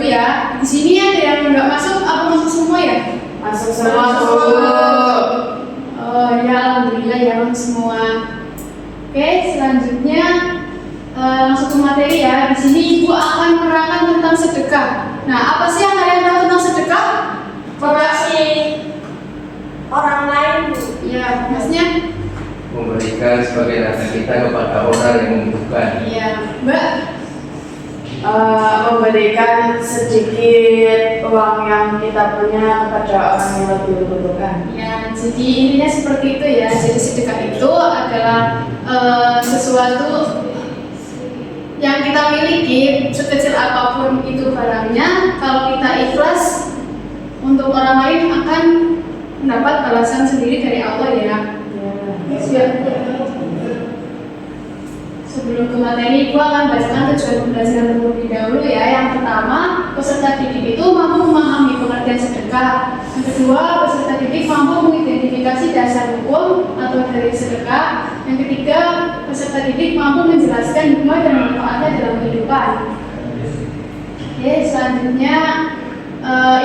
ya. Di sini ada yang nggak masuk, apa masuk semua ya? Masuk semua. Oh ya, alhamdulillah ya masuk semua. Oke, selanjutnya langsung ke materi ya. Di sini Ibu akan menerangkan tentang sedekah. Nah, apa sih yang kalian tahu tentang sedekah? Kasih orang lain. Ya, maksudnya? Memberikan sebagai harta kita kepada orang yang membutuhkan. Iya, Mbak. Memberikan sedikit uang yang kita punya kepada orang yang lebih membutuhkan. Ya, jadi intinya seperti itu ya. Jadi sedekah itu adalah sesuatu yang kita miliki, sekecil apapun itu barangnya. Kalau kita ikhlas untuk orang lain akan mendapat balasan sendiri dari Allah ya. Sebelum ke materi, gua akan bacakan tujuan pembelajaran terlebih dahulu ya. Yang pertama, peserta didik itu mampu memahami pengertian sedekah. Yang kedua, peserta didik mampu mengidentifikasi dasar hukum atau dari sedekah. Yang ketiga, peserta didik mampu menjelaskan hikmah dan manfaatnya dalam kehidupan. Oke, selanjutnya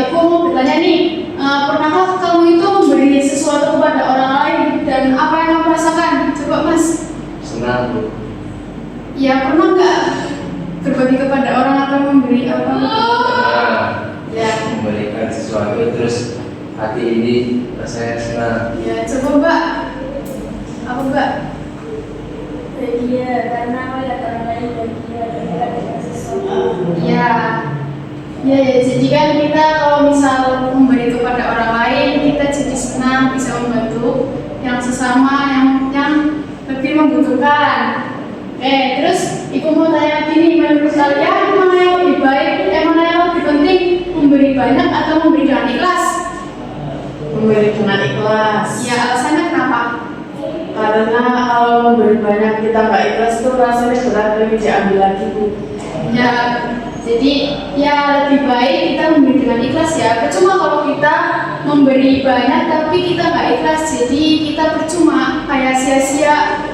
Ibu mau bertanya nih, pernahkah kamu itu memberi sesuatu kepada orang lain dan apa yang kamu rasakan? Coba Mas. Senang, Bu. Ya, pernah nggak berbagi kepada orang atau memberi apa? Ya, memberikan sesuatu terus hati ini rasanya senang. Ya, coba Mbak. Apa Mbak? Bahagia karena melihat orang lain bahagia dengan sesuatu. Ya, jadi kan kita kalau misal memberi kepada orang lain, kita jadi senang bisa membantu yang sesama yang lebih membutuhkan. Oke, terus Ibu mau tanya lagi nih, menurut kalian mana yang lebih baik, mana yang lebih penting, memberi banyak atau memberi dengan ikhlas? Memberi dengan ikhlas. Ya, alasannya kenapa? Karena kalau memberi banyak kita nggak ikhlas tuh rasanya berat lagi diambil lagi, Bu. Ya, jadi ya lebih baik kita memberi dengan ikhlas ya. Percuma kalau kita memberi banyak tapi kita nggak ikhlas, jadi kita percuma kayak sia-sia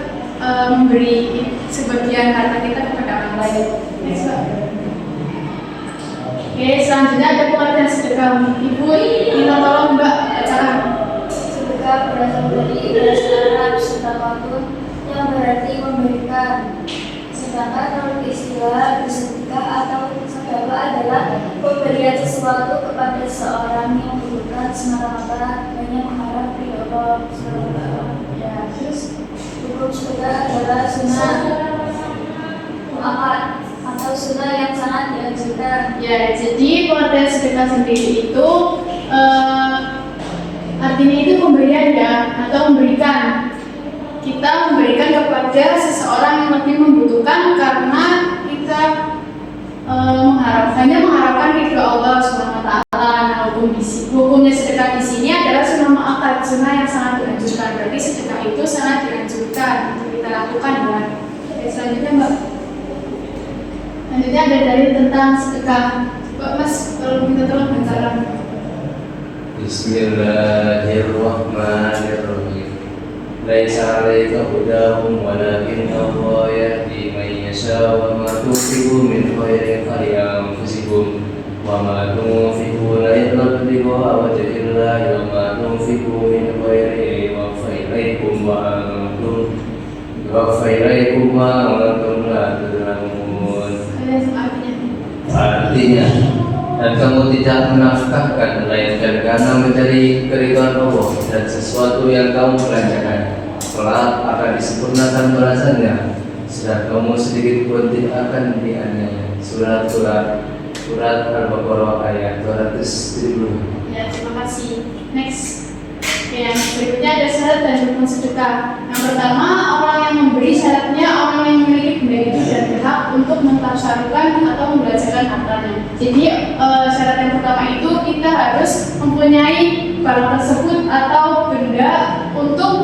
memberi sebagian harta kita kepada orang lain. Next, Pak. Oke, selanjutnya ada pengertian sedekah. Ibu, minta tolong Mbak bacakan. Sedekah berasal dari bahasa Arab sedekatun yang berarti memberikan. Sedangkan menurut istilah bersedekah atau sedekah adalah pemberian sesuatu kepada seorang yang membutuhkan semata-mata hanya mengharap ridho Allah SWT. Ya, terus hukum sedekah adalah sunnah muakkad atau sunnah yang sangat dianjurkan. Ya, jadi pengertian sedekah sendiri itu artinya itu pemberian ya, atau memberikan. Kita memberikan kepada seseorang yang lebih membutuhkan karena kita hanya mengharapkan ridho Allah SWT. Nah, hukumnya sedekah di sini adalah sunnah muakkad, sunnah yang sangat dianjurkan. Berarti sedekah itu sangat dianjurkan untuk kita lakukan ya. Oke, selanjutnya Mbak. Selanjutnya ada dalil tentang sedekah. Mbak Mas, kalau minta tolong bacakan. Bismillahirrahmanirrahim. Laisa 'alaika hudahum walakin Allah yahdi man yasha wa ma tunfiqu min khairin falianfusikum wa ma tunfiquna illa ibtigha'a wajhillahi wa ma tunfiqu min khairin yuwaffa ilaikum wa antum la tudlamun. Artinya, dan kamu tidak menafkahkan melainkan karena mencari keridhaan Allah dan sesuatu yang kamu belanjakan kelak akan disempurnakan balasannya, sedang kamu sedikit pun tidak akan dianiaya. Surat Al-Baqarah ayat 270. Ya, terima kasih. Next. Oke, yang berikutnya ada syarat dan rukun sedekah. Yang pertama, orang yang memberi syaratnya orang yang memiliki benda itu dan berhak untuk mentasarufkan atau membelanjakan hartanya. Jadi syarat yang pertama itu kita harus mempunyai barang tersebut atau benda untuk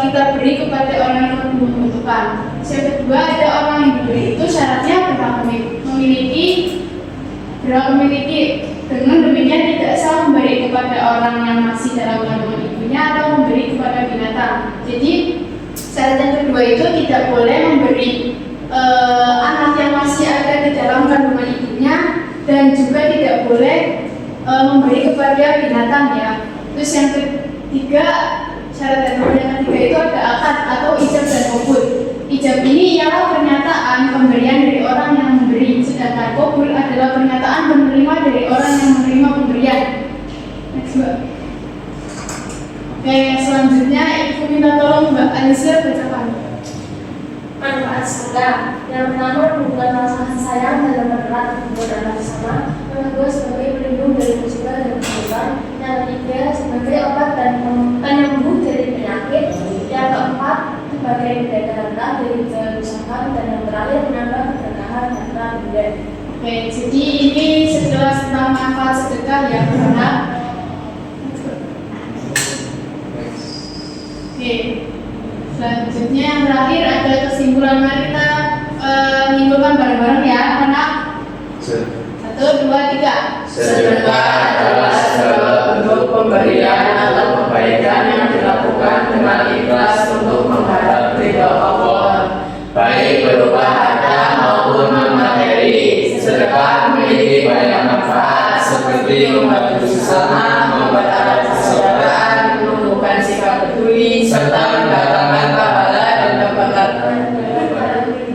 kita beri kepada orang yang membutuhkan. Yang kedua, ada orang yang diberi itu syaratnya berhak memiliki. Dengan demikian tidak sah memberi kepada orang yang masih dalam kandungan ibunya atau memberi kepada binatang. Jadi syarat yang kedua itu tidak boleh memberi anak yang masih ada di dalam kandungan ibunya dan juga tidak boleh memberi kepada binatang ya. Terus yang ketiga, syarat dan rukun yang ketiga itu ada akad atau ijab dan kabul. Ijab ini ialah pernyataan pemberian dari orang yang memberi, sedangkan kabul adalah pernyataan penerima dari orang yang menerima pemberian. Next, Mbak. Oke, selanjutnya Ibu minta tolong Mbak Alisa bacakan. Manfaat sedekah. Yang pertama, menunjukkan rasa kasih sayang dalam berat hubungan antar sesama. Yang kedua, sebagai pelindung dari musibah dan kesulitan. Yang ketiga, sebagai obat dan penyembuh dari penyakit. Yang keempat, sebagai menjaga harta dari kerusakan. Dan yang terakhir, menambah keberkahan harta benda. Oke, jadi ini sekilas tentang manfaat sedekah ya, karena oke, selanjutnya yang terakhir ada kesimpulan. Mari kita menyimpulkan bareng-bareng ya, anak. 1, 2, 3. Sedekah adalah segala bentuk pemberian atau kebaikan yang dilakukan dengan ikhlas untuk mengharap ridha Allah, baik berupa harta maupun non-materi. Sedekah memiliki banyak manfaat seperti membantu sesama, mempererat persaudaraan, menumbuhkan sikap peduli, serta mendatangkan pahala dan keberkatan.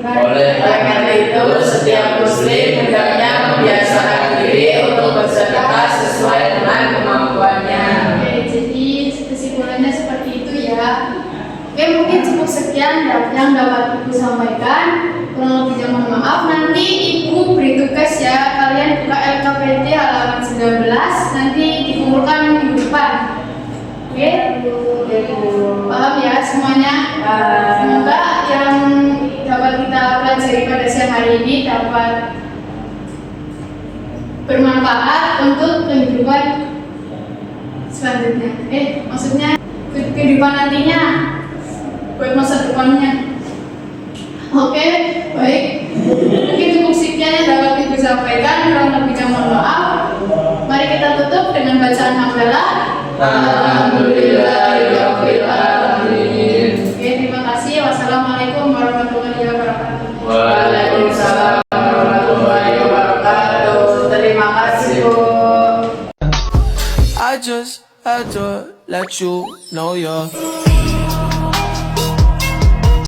Oleh karena itu, setiap muslim hendaknya membiasakan diri untuk bersedekah sesuai dengan kemampuannya. Oke, jadi kesimpulannya seperti itu ya. Oke, mungkin cukup sekian yang dapat Ibu sampaikan. Kurang lebihnya mohon maaf. Nanti Ibu beri tugas ya, kalian buka LKPD halaman 19, nanti dikumpulkan minggu depan. Oke? Paham ya semuanya? Semoga yang dapat kita pelajari pada siang hari ini dapat bermanfaat untuk kehidupan selanjutnya. Maksudnya kehidupan nantinya, buat masa depannya. Oke, baik. Mungkin cukup sekian yang dapat Ibu sampaikan. Kurang lebihnya mohon maaf. Mari kita tutup dengan bacaan hamdalah. Alhamdulillahirabbil alamin. Oke, terima kasih. Wassalamualaikum warahmatullahi wabarakatuh. Waalaikumsalam warahmatullahi wabarakatuh. Terima kasih, Bu. I just had to let you know you're